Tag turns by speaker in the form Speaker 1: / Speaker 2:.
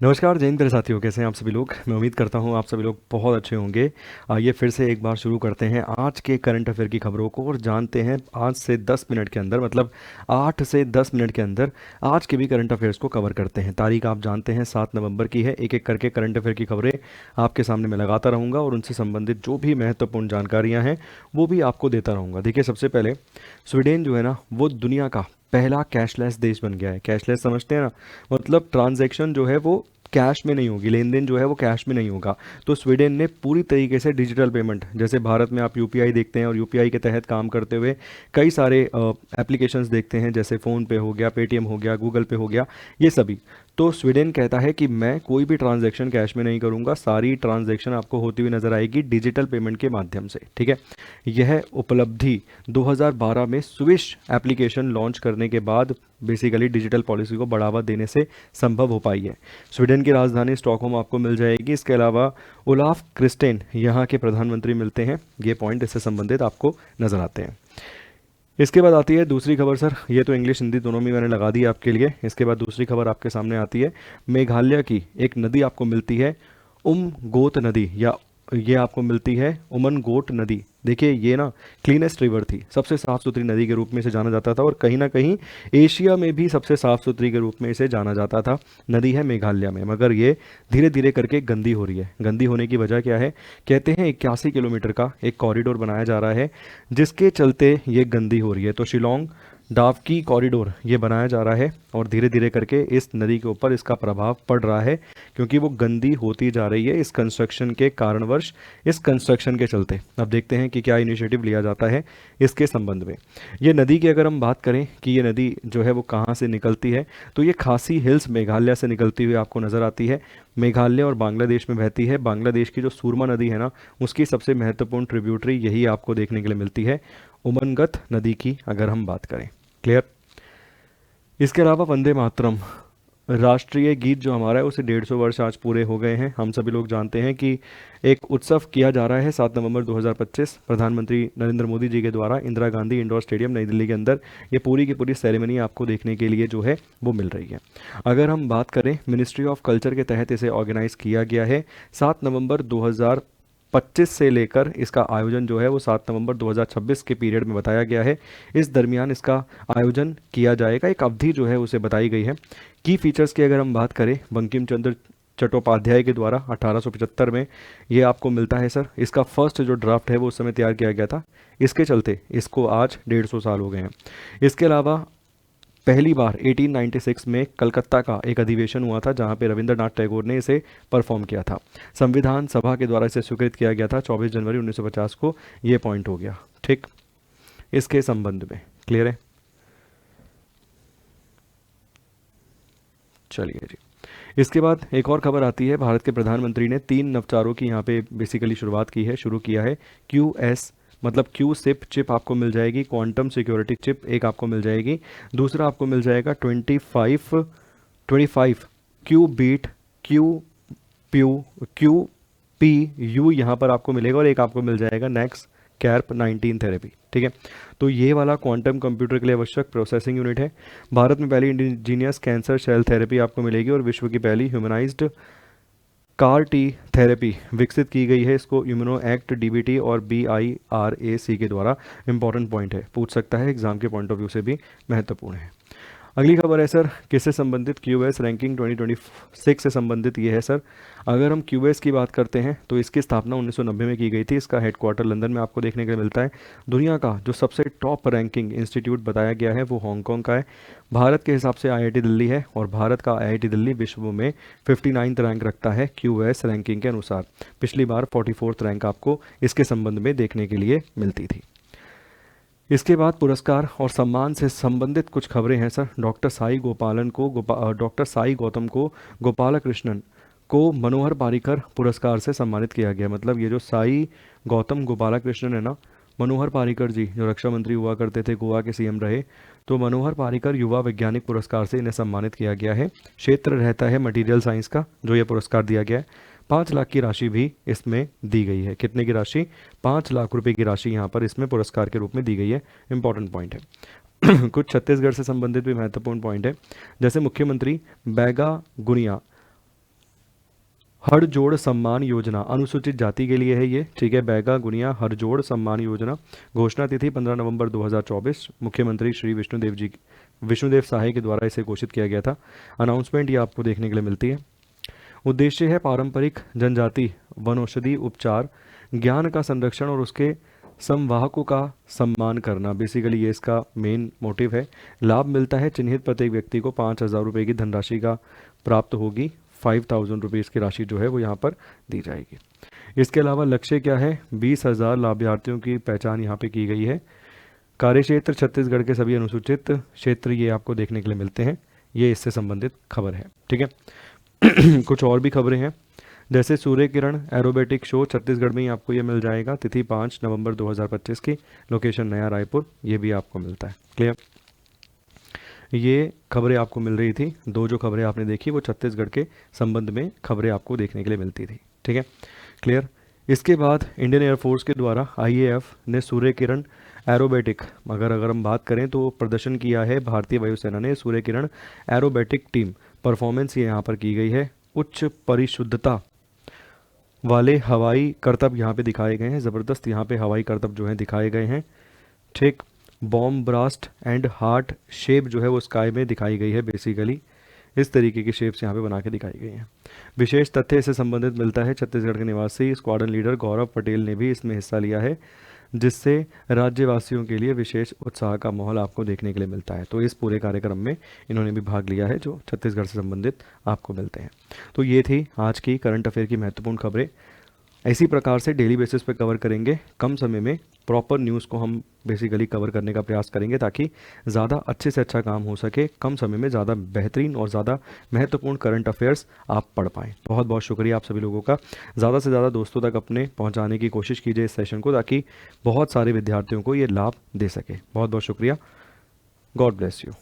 Speaker 1: नमस्कार जय हिंद प्यारे साथियों, कैसे हैं आप सभी लोग। मैं उम्मीद करता हूं आप सभी लोग बहुत अच्छे होंगे। आइए फिर से एक बार शुरू करते हैं आज के करंट अफेयर की खबरों को और जानते हैं आज से 10 मिनट के अंदर, मतलब 8 से 10 मिनट के अंदर आज के भी करंट अफेयर्स को कवर करते हैं। तारीख आप जानते हैं 7 नवंबर की है। एक एक करके करंट अफेयर की खबरें आपके सामने मैं लगाता रहूँगा और उनसे संबंधित जो भी महत्वपूर्ण जानकारियाँ हैं वो भी आपको देता रहूँगा। देखिए, सबसे पहले स्वीडन जो है ना, वो दुनिया का पहला कैशलेस देश बन गया है। कैशलेस समझते हैं ना, मतलब ट्रांजैक्शन जो है वो कैश में नहीं होगी, लेन देन जो है वो कैश में नहीं होगा। तो स्वीडन ने पूरी तरीके से डिजिटल पेमेंट, जैसे भारत में आप यूपीआई देखते हैं और यूपीआई के तहत काम करते हुए कई सारे एप्लीकेशंस देखते हैं, जैसे फ़ोन पे हो गया, पेटीएम हो गया, गूगल पे हो गया, ये सभी। तो स्वीडन कहता है कि मैं कोई भी ट्रांजैक्शन कैश में नहीं करूंगा, सारी ट्रांजैक्शन आपको होती हुई नजर आएगी डिजिटल पेमेंट के माध्यम से। ठीक है, यह उपलब्धि 2012 में स्विश एप्लीकेशन लॉन्च करने के बाद बेसिकली डिजिटल पॉलिसी को बढ़ावा देने से संभव हो पाई है। स्वीडन की राजधानी स्टॉकहोम आपको मिल जाएगी। इसके अलावा ओलाफ क्रिस्टेन यहाँ के प्रधानमंत्री मिलते हैं। ये पॉइंट इससे संबंधित आपको नजर आते हैं। इसके बाद आती है दूसरी खबर। सर ये तो इंग्लिश हिंदी दोनों में मैंने लगा दी आपके लिए। इसके बाद दूसरी खबर आपके सामने आती है। मेघालय की एक नदी आपको मिलती है, गोत नदी, या ये आपको मिलती है उमन गोट नदी। देखिए, ये ना क्लीनेस्ट रिवर थी, सबसे साफ़ सुथरी नदी के रूप में इसे जाना जाता था और कहीं ना कहीं एशिया में भी सबसे साफ़ सुथरी के रूप में इसे जाना जाता था। नदी है मेघालय में, मगर ये धीरे धीरे करके गंदी हो रही है। गंदी होने की वजह क्या है? कहते हैं 81 किलोमीटर का एक कॉरिडोर बनाया जा रहा है जिसके चलते ये गंदी हो रही है। तो शिलोंग डावकी कॉरिडोर ये बनाया जा रहा है और धीरे धीरे करके इस नदी के ऊपर इसका प्रभाव पड़ रहा है, क्योंकि वो गंदी होती जा रही है इस कंस्ट्रक्शन के कारणवश, इस कंस्ट्रक्शन के चलते। अब देखते हैं कि क्या इनिशिएटिव लिया जाता है इसके संबंध में। ये नदी की अगर हम बात करें कि ये नदी जो है वो कहाँ से निकलती है, तो ये खासी हिल्स मेघालय से निकलती हुई आपको नज़र आती है। मेघालय और बांग्लादेश में बहती है। बांग्लादेश की जो सूरमा नदी है ना, उसकी सबसे महत्वपूर्ण ट्रिब्यूटरी यही आपको देखने के लिए मिलती है, उमनगत नदी की अगर हम बात करें। क्लियर। इसके अलावा वंदे मातरम राष्ट्रीय गीत जो हमारा है उसे 150 वर्ष आज पूरे हो गए हैं। हम सभी लोग जानते हैं कि एक उत्सव किया जा रहा है 7 नवंबर 2025 प्रधानमंत्री नरेंद्र मोदी जी के द्वारा इंदिरा गांधी इंडोर स्टेडियम नई दिल्ली के अंदर। ये पूरी की पूरी सेरेमनी आपको देखने के लिए जो है वो मिल रही है। अगर हम बात करें, मिनिस्ट्री ऑफ कल्चर के तहत इसे ऑर्गेनाइज किया गया है। 7 नवंबर 2025 से लेकर इसका आयोजन जो है वो 7 नवंबर 2026 के पीरियड में बताया गया है। इस दरमियान इसका आयोजन किया जाएगा। एक अवधि जो है उसे बताई गई है। की फीचर्स की अगर हम बात करें, बंकिम चंद्र चट्टोपाध्याय के द्वारा 1875 में ये आपको मिलता है। सर इसका फर्स्ट जो ड्राफ्ट है वो उस समय तैयार किया गया था, इसके चलते इसको आज 150 साल हो गए हैं। इसके अलावा पहली बार 1896 में कलकत्ता का एक अधिवेशन हुआ था जहां पे रविंद्रनाथ टैगोर ने इसे परफॉर्म किया था। संविधान सभा के द्वारा इसे स्वीकृत किया गया था 24 जनवरी 1950 को। ये पॉइंट हो गया ठीक इसके संबंध में। क्लियर है? चलिए जी। इसके बाद एक और खबर आती है। भारत के प्रधानमंत्री ने 3 नवचारों की यहाँ पे बेसिकली शुरुआत की है, शुरू किया है। QS मतलब क्यू सिप चिप आपको मिल जाएगी, क्वांटम सिक्योरिटी चिप एक आपको मिल जाएगी। दूसरा आपको मिल जाएगा 25 Q beat Q pew Q P U यहाँ पर आपको मिलेगा और एक आपको मिल जाएगा नेक्स्ट कैर्प 19 थेरेपी। ठीक है, तो ये वाला क्वांटम कंप्यूटर के लिए आवश्यक प्रोसेसिंग यूनिट है। भारत में पहली इंडिजीनियस कैंसर सेल थेरेपी आपको मिलेगी और विश्व की पहली ह्यूमनाइज्ड कार टी थेरेपी विकसित की गई है। इसको इम्यूनो एक्ट डीबीटी और BIRAC के द्वारा। इंपॉर्टेंट पॉइंट है, पूछ सकता है एग्जाम के पॉइंट ऑफ व्यू से भी महत्वपूर्ण है। अगली खबर है सर किससे संबंधित, QS रैंकिंग 2026 से संबंधित ये है सर। अगर हम QS की बात करते हैं तो इसकी स्थापना 1990 में की गई थी। इसका हेडक्वार्टर लंदन में आपको देखने को मिलता है। दुनिया का जो सबसे टॉप रैंकिंग इंस्टीट्यूट बताया गया है वो हांगकांग का है। भारत के हिसाब से IIT दिल्ली है और भारत का IIT दिल्ली विश्व में 59th रैंक रखता है QS रैंकिंग के अनुसार। पिछली बार 44th रैंक आपको इसके संबंध में देखने के लिए मिलती थी। इसके बाद पुरस्कार और सम्मान से संबंधित कुछ खबरें हैं सर। डॉक्टर साई गौतम को गोपालकृष्णन को मनोहर पारिकर पुरस्कार से सम्मानित किया गया। मतलब ये जो साई गौतम गोपालकृष्णन है ना, मनोहर पारिकर जी जो रक्षा मंत्री हुआ करते थे, गोवा के CM रहे, तो मनोहर पारिकर युवा वैज्ञानिक पुरस्कार से इन्हें सम्मानित किया गया है। क्षेत्र रहता है मटेरियल साइंस का जो ये पुरस्कार दिया गया है। 5 लाख की राशि भी इसमें दी गई है। कितने की राशि? 5 लाख रुपए की राशि यहाँ पर इसमें पुरस्कार के रूप में दी गई है। इंपॉर्टेंट पॉइंट है। कुछ छत्तीसगढ़ से संबंधित भी महत्वपूर्ण पॉइंट है, जैसे मुख्यमंत्री बैगा गुनिया हड़जोड़ सम्मान योजना अनुसूचित जाति के लिए है ये, ठीक है। बैगा गुनिया हड़जोड़ सम्मान योजना। घोषणा तिथि 15 नवंबर 2024। मुख्यमंत्री श्री विष्णुदेव साहे के द्वारा इसे घोषित किया गया था। अनाउंसमेंट ये आपको देखने के लिए मिलती है। उद्देश्य है पारंपरिक जनजाति वनौषधि उपचार ज्ञान का संरक्षण और उसके संवाहकों का सम्मान करना। बेसिकली ये इसका मेन मोटिव है। लाभ मिलता है चिन्हित प्रत्येक व्यक्ति को 5,000 रुपये की धनराशि का प्राप्त होगी। 5,000 रुपीज़ की राशि जो है वो यहाँ पर दी जाएगी। इसके अलावा लक्ष्य क्या है, 20,000 लाभार्थियों की पहचान यहाँ पे की गई है। कार्यक्षेत्र छत्तीसगढ़ के सभी अनुसूचित क्षेत्र ये आपको देखने के लिए मिलते हैं। ये इससे संबंधित खबर है, ठीक है। कुछ और भी खबरें हैं, जैसे सूर्य किरण एरोबेटिक शो छत्तीसगढ़ में ही आपको ये मिल जाएगा। तिथि 5 नवंबर 2025 की। लोकेशन नया रायपुर, ये भी आपको मिलता है। क्लियर, ये खबरें आपको मिल रही थी। दो जो खबरें आपने देखी वो छत्तीसगढ़ के संबंध में खबरें आपको देखने के लिए मिलती थी, ठीक है। क्लियर। इसके बाद इंडियन एयरफोर्स के द्वारा आईएएफ ने सूर्य किरण एरोबेटिक अगर हम बात करें तो प्रदर्शन किया है। भारतीय वायुसेना ने Surya Kiran aerobatic team performance ये यहाँ पर की गई है। उच्च परिशुद्धता वाले हवाई करतब यहाँ पे दिखाए गए हैं। ज़बरदस्त यहाँ पे हवाई करतब जो हैं दिखाए गए हैं, ठीक। Bomb burst and heart shape जो है वो स्काई में दिखाई गई है। बेसिकली इस तरीके की शेप्स यहाँ पे बना के दिखाई गई हैं। विशेष तथ्य इससे संबंधित मिलता है छत्तीसगढ़ के निवासी स्क्वाड्रन लीडर गौरव पटेल ने भी इसमें हिस्सा लिया है, जिससे राज्यवासियों के लिए विशेष उत्साह का माहौल आपको देखने के लिए मिलता है। तो इस पूरे कार्यक्रम में इन्होंने भी भाग लिया है जो छत्तीसगढ़ से संबंधित आपको मिलते हैं। तो ये थी आज की करंट अफेयर की महत्वपूर्ण खबरें। इसी प्रकार से डेली बेसिस पे कवर करेंगे। कम समय में प्रॉपर न्यूज़ को हम बेसिकली कवर करने का प्रयास करेंगे ताकि ज़्यादा अच्छे से अच्छा काम हो सके, कम समय में ज़्यादा बेहतरीन और ज़्यादा महत्वपूर्ण करंट अफेयर्स आप पढ़ पाएँ। बहुत बहुत शुक्रिया आप सभी लोगों का। ज़्यादा से ज़्यादा दोस्तों तक अपने पहुंचाने की कोशिश कीजिए इस सेशन को, ताकि बहुत सारे विद्यार्थियों को ये लाभ दे सके। बहुत बहुत शुक्रिया। God bless you.